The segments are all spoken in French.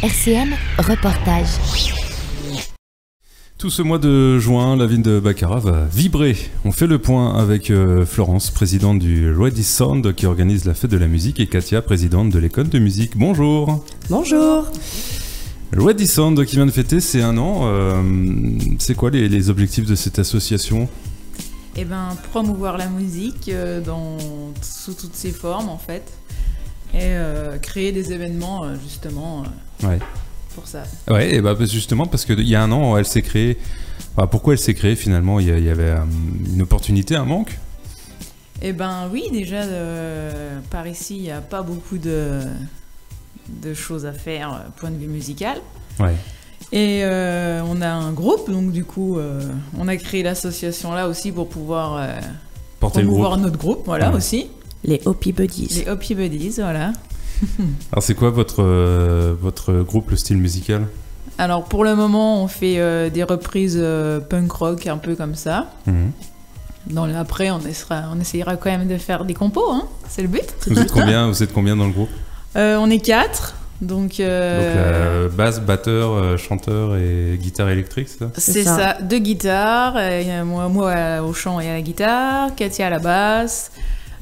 RCM Reportage. Tout ce mois de juin, la ville de Baccarat va vibrer. On fait le point avec Florence, présidente du Ready Sound qui organise la fête de la musique, et Katia, présidente de l'école de musique. Bonjour. Bonjour. Ready Sound qui vient de fêter ses 1 an. C'est quoi les objectifs de cette association ? Eh ben, promouvoir la musique sous toutes ses formes en fait, et créer des événements justement pour ça. Ouais, et bah justement parce qu'il y a 1 an, elle s'est créée. Enfin, pourquoi elle s'est créée finalement ? Il y avait une opportunité, un manque ? Eh ben oui, déjà par ici, il n'y a pas beaucoup de choses à faire point de vue musical. Ouais. Et on a un groupe, donc du coup, on a créé l'association là aussi pour pouvoir promouvoir notre groupe, voilà, aussi. Les Hopi Buddies. Les Hopi Buddies, voilà. Alors c'est quoi votre groupe, le style musical ? Alors pour le moment, on fait des reprises punk rock, un peu comme ça. Après, on essayera quand même de faire des compos, hein, c'est le but. Vous êtes combien dans le groupe ? On est 4. Donc basse, batteur, chanteur et guitare électrique, c'est ça ? C'est ça, 2 guitares, moi au chant et à la guitare, Katia à la basse,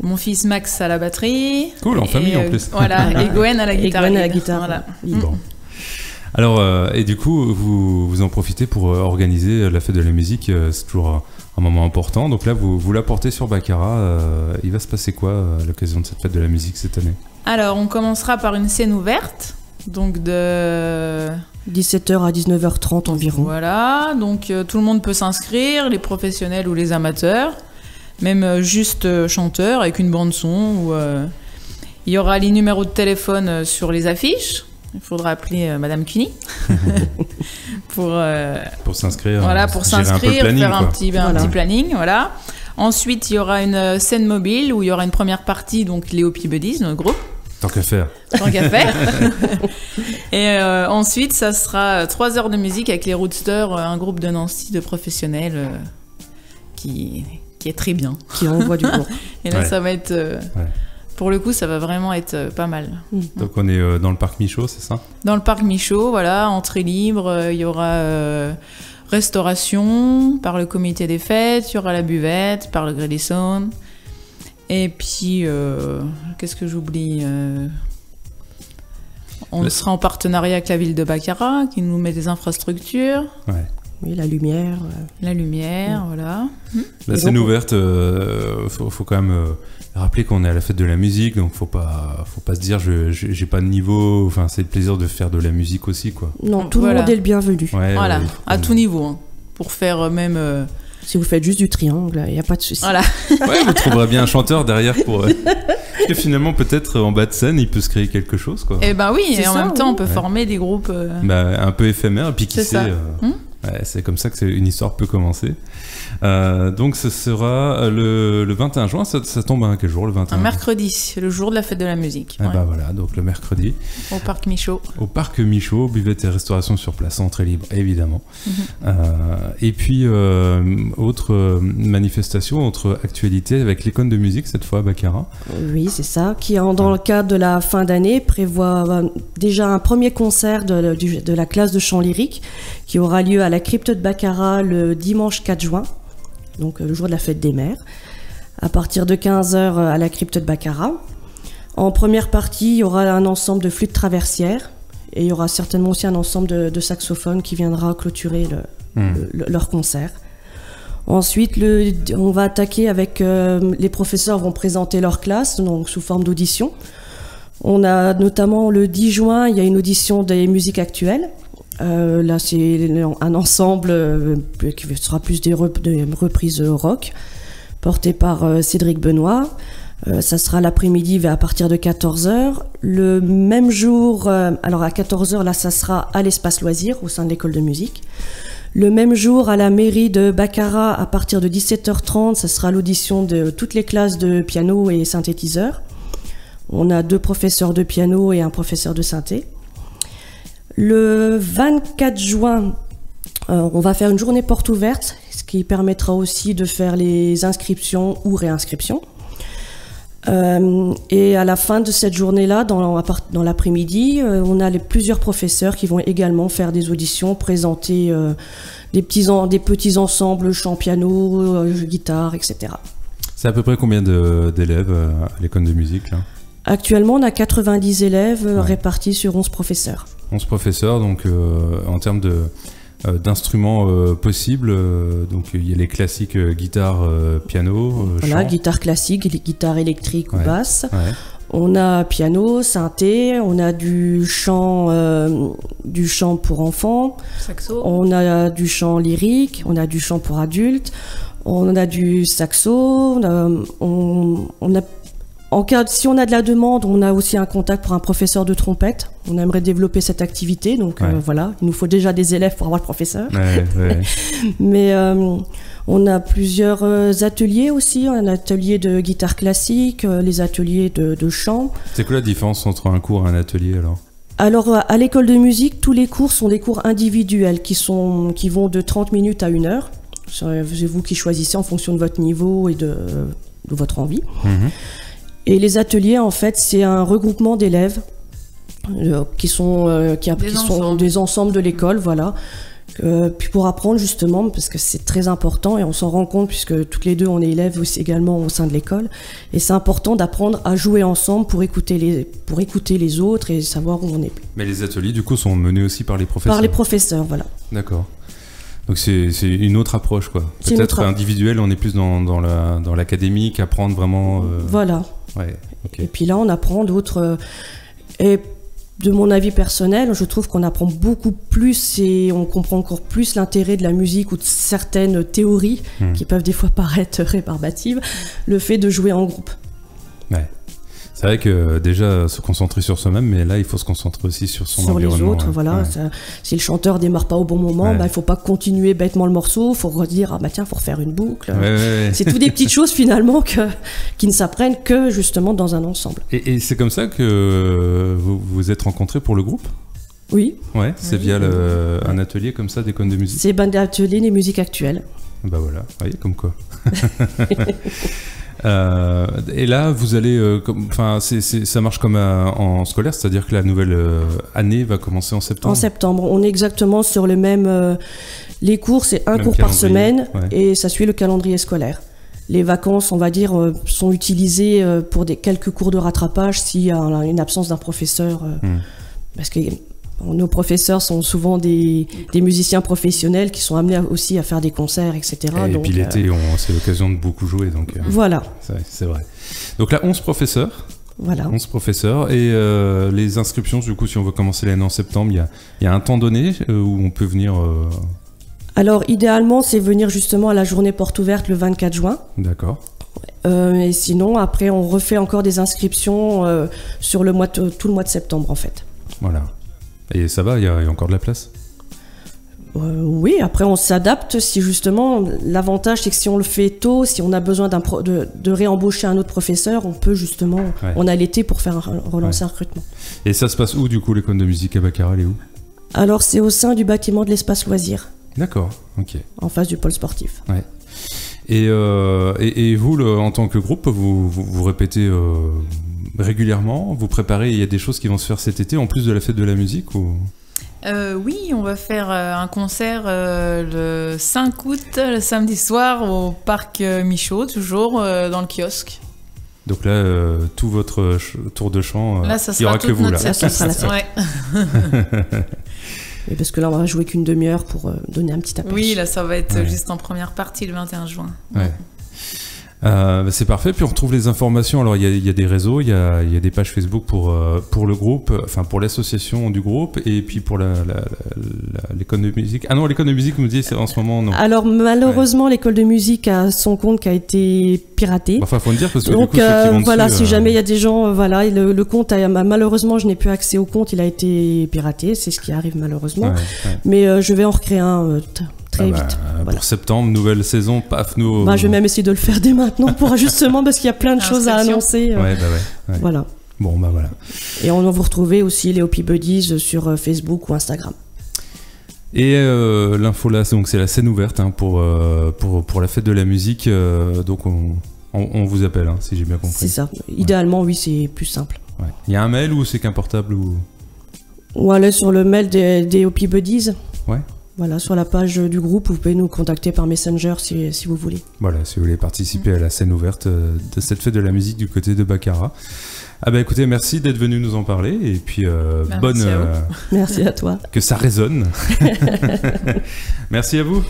mon fils Max à la batterie. Cool, en famille en plus. Voilà, et Gwen à la guitare. Voilà. Bon. Alors, et du coup, vous en profitez pour organiser la fête de la musique, c'est toujours un moment important. Donc là, vous la portez sur Baccarat. Il va se passer quoi à l'occasion de cette fête de la musique cette année ? Alors, on commencera par une scène ouverte, donc de 17h à 19h30 environ. Voilà, donc tout le monde peut s'inscrire, les professionnels ou les amateurs, même juste chanteurs avec une bande son. Il y aura les numéros de téléphone sur les affiches. Il faudra appeler Madame Cuny pour s'inscrire. Voilà, pour s'inscrire, planning, faire un petit planning, voilà. Ensuite, il y aura une scène mobile où il y aura une première partie, donc les Hopi Buddies, notre groupe. Tant qu'à faire. Et ensuite, ça sera 3 heures de musique avec les Roadsters, un groupe de Nancy de professionnels qui est très bien. Qui envoie du lourd. Et là, ça va être... Pour le coup, ça va vraiment être pas mal. Donc on est dans le parc Michaud, c'est ça ? Dans le parc Michaud, voilà, entrée libre. Il y aura restauration par le comité des fêtes. Il y aura la buvette par le Ready Sound. Et puis, qu'est-ce que j'oublie ? On sera en partenariat avec la ville de Baccarat, qui nous met des infrastructures. Ouais. Oui, la lumière. La lumière, voilà. La scène ouverte, faut quand même rappeler qu'on est à la fête de la musique, donc faut pas se dire j'ai pas de niveau. Enfin, c'est le plaisir de faire de la musique aussi, quoi. Non, tout le monde est le bienvenu. Voilà, à tout niveau, hein, pour faire même. Si vous faites juste du triangle, il n'y a pas de souci. Voilà. Ouais, vous trouverez bien un chanteur derrière pour. Et finalement, peut-être en bas de scène, il peut se créer quelque chose, quoi. Eh ben oui, et en même temps, on peut former des groupes. Un peu éphémères, et puis qui sait. C'est comme ça que une histoire peut commencer. Donc ce sera le 21 juin, ça tombe à quel jour, le 21 juin ? Un mercredi, le jour de la fête de la musique. Bah voilà, donc le mercredi. Au parc Michaud. Au parc Michaud, buvette et restauration sur place, entrée libre, évidemment. Et puis, autre manifestation, autre actualité avec l'école de musique, cette fois à Baccarat. Oui, c'est ça, qui dans le cadre de la fin d'année prévoit déjà un premier concert de la classe de chant lyrique qui aura lieu à la crypte de Baccarat le dimanche 4 juin, donc le jour de la fête des mères, à partir de 15h à la crypte de Baccarat. En première partie, il y aura un ensemble de flûtes traversières et il y aura certainement aussi un ensemble de saxophones qui viendra clôturer leur concert. Ensuite, on va attaquer avec... les professeurs vont présenter leur classe, donc sous forme d'audition. On a notamment le 10 juin, il y a une audition des musiques actuelles. Là, c'est un ensemble qui sera plus des reprises rock, porté par Cédric Benoît. Ça sera l'après-midi à partir de 14h. Le même jour, alors à 14h, là, ça sera à l'espace loisirs au sein de l'école de musique. Le même jour, à la mairie de Baccarat, à partir de 17h30, ça sera l'audition de toutes les classes de piano et synthétiseur. On a 2 professeurs de piano et un professeur de synthé. Le 24 juin, on va faire une journée porte ouverte, ce qui permettra aussi de faire les inscriptions ou réinscriptions. Et à la fin de cette journée-là, dans l'après-midi, on a plusieurs professeurs qui vont également faire des auditions, présenter des petits ensembles, chant, piano, guitare, etc. C'est à peu près combien d'élèves à l'école de musique là ? Actuellement, on a 90 élèves répartis sur 11 professeurs. 11 professeurs, donc en termes d'instruments possibles, donc il y a les classiques guitare, piano, voilà, chant. Guitare classique, guitare électrique ou basse. Ouais. On a piano, synthé, on a du chant pour enfants, saxo. On a du chant lyrique, on a du chant pour adultes, on a du saxo, si on a de la demande, on a aussi un contact pour un professeur de trompette. On aimerait développer cette activité, donc voilà, il nous faut déjà des élèves pour avoir le professeur. Ouais. Mais on a plusieurs ateliers aussi, un atelier de guitare classique, les ateliers de chant. C'est quoi la différence entre un cours et un atelier alors ? Alors à l'école de musique, tous les cours sont des cours individuels qui vont de 30 minutes à 1 heure. C'est vous qui choisissez en fonction de votre niveau et de votre envie. Et les ateliers, en fait, c'est un regroupement d'élèves qui sont des ensembles de l'école, voilà. Puis pour apprendre justement, parce que c'est très important et on s'en rend compte puisque toutes les deux on est élèves aussi également au sein de l'école, et c'est important d'apprendre à jouer ensemble pour écouter les autres et savoir où on est. Mais les ateliers du coup sont menés aussi par les professeurs. Par les professeurs, voilà. D'accord. Donc c'est une autre approche quoi. Peut-être individuel, on est plus dans l'académique, apprendre vraiment. Voilà. Ouais. Okay. Et puis là on apprend d'autres. Et de mon avis personnel, je trouve qu'on apprend beaucoup plus et on comprend encore plus l'intérêt de la musique ou de certaines théories qui peuvent des fois paraître rébarbatives, le fait de jouer en groupe. Ouais. C'est vrai que déjà se concentrer sur soi-même, mais là il faut se concentrer aussi sur son environnement. Sur les autres, voilà. Ouais. Si le chanteur démarre pas au bon moment, il faut pas continuer bêtement le morceau, il faut redire tiens, faut refaire une boucle. Ouais. C'est toutes des petites choses finalement qui ne s'apprennent que justement dans un ensemble. Et c'est comme ça que vous vous êtes rencontrés pour le groupe ? Oui. Ouais, c'est via un atelier comme ça d'école de musique ? C'est l'atelier des musiques actuelles. Bah voilà, vous voyez, comme quoi. Et là, vous allez, ça marche comme en scolaire, c'est-à-dire que la nouvelle année va commencer en septembre. En septembre, on est exactement sur le même. Les cours, c'est un cours par semaine et ça suit le calendrier scolaire. Les vacances, on va dire, sont utilisées pour quelques cours de rattrapage s'il y a une absence d'un professeur, parce que nos professeurs sont souvent des musiciens professionnels qui sont amenés aussi à faire des concerts, etc. Et donc, puis l'été, c'est l'occasion de beaucoup jouer. Donc, voilà. C'est vrai. Donc là, 11 professeurs. Voilà. 11 professeurs. Et les inscriptions, du coup, si on veut commencer l'année en septembre, il y a un temps donné où on peut venir... Alors, idéalement, c'est venir justement à la journée porte ouverte le 24 juin. D'accord. Et sinon, après, on refait encore des inscriptions sur tout le mois de septembre, en fait. Voilà. Et ça va, il y a encore de la place ? Oui, après on s'adapte si justement, l'avantage c'est que si on le fait tôt, si on a besoin de réembaucher un autre professeur, on peut justement, on a l'été pour faire relancer un recrutement. Et ça se passe où du coup l'école de musique à Baccarat, elle est où ? Alors c'est au sein du bâtiment de l'espace loisir. D'accord, ok. En face du pôle sportif. Ouais. Et vous, en tant que groupe, vous répétez régulièrement, vous préparez, il y a des choses qui vont se faire cet été en plus de la fête de la musique ou... Oui, on va faire un concert le 5 août, le samedi soir, au parc Michaud, toujours dans le kiosque. Donc là, tout votre tour de chant, là, ça il n'y aura que vous là. Ça sera la fête. Ouais. Et parce que là, on va jouer qu'une demi-heure pour donner un petit aperçu. Oui, là, ça va être juste en première partie le 21 juin. Ouais. C'est parfait, puis on retrouve les informations. Alors il y a des réseaux, il y a des pages Facebook pour le groupe, enfin pour l'association du groupe, et puis pour l'école de musique. Ah non, l'école de musique, vous me dites, en ce moment non. Alors malheureusement, l'école de musique a son compte qui a été piraté. Enfin, faut le dire parce que donc du coup, ceux qui vont voilà, dessus, si jamais il y a des gens, voilà, le compte malheureusement, je n'ai plus accès au compte, il a été piraté, c'est ce qui arrive malheureusement. Ouais. Mais je vais en recréer un. Très vite. Voilà. Pour septembre, nouvelle saison, paf, nous... je vais même essayer de le faire dès maintenant pour justement parce qu'il y a plein de choses à annoncer. Ouais. Voilà. Bon, voilà. Et on va vous retrouver aussi les Hopi Buddies sur Facebook ou Instagram. Et l'info là, donc c'est la scène ouverte pour la fête de la musique. Donc On vous appelle, hein, si j'ai bien compris. C'est ça. Idéalement, oui, c'est plus simple. Ouais. Il y a un mail ou c'est qu'un portable ou aller sur le mail des OP Buddies. Ouais. Voilà, sur la page du groupe, vous pouvez nous contacter par Messenger si vous voulez. Voilà, si vous voulez participer à la scène ouverte de cette fête de la musique du côté de Baccarat. Ah bah écoutez, merci d'être venu nous en parler et puis bonne... Merci à toi. Que ça résonne. Merci à vous.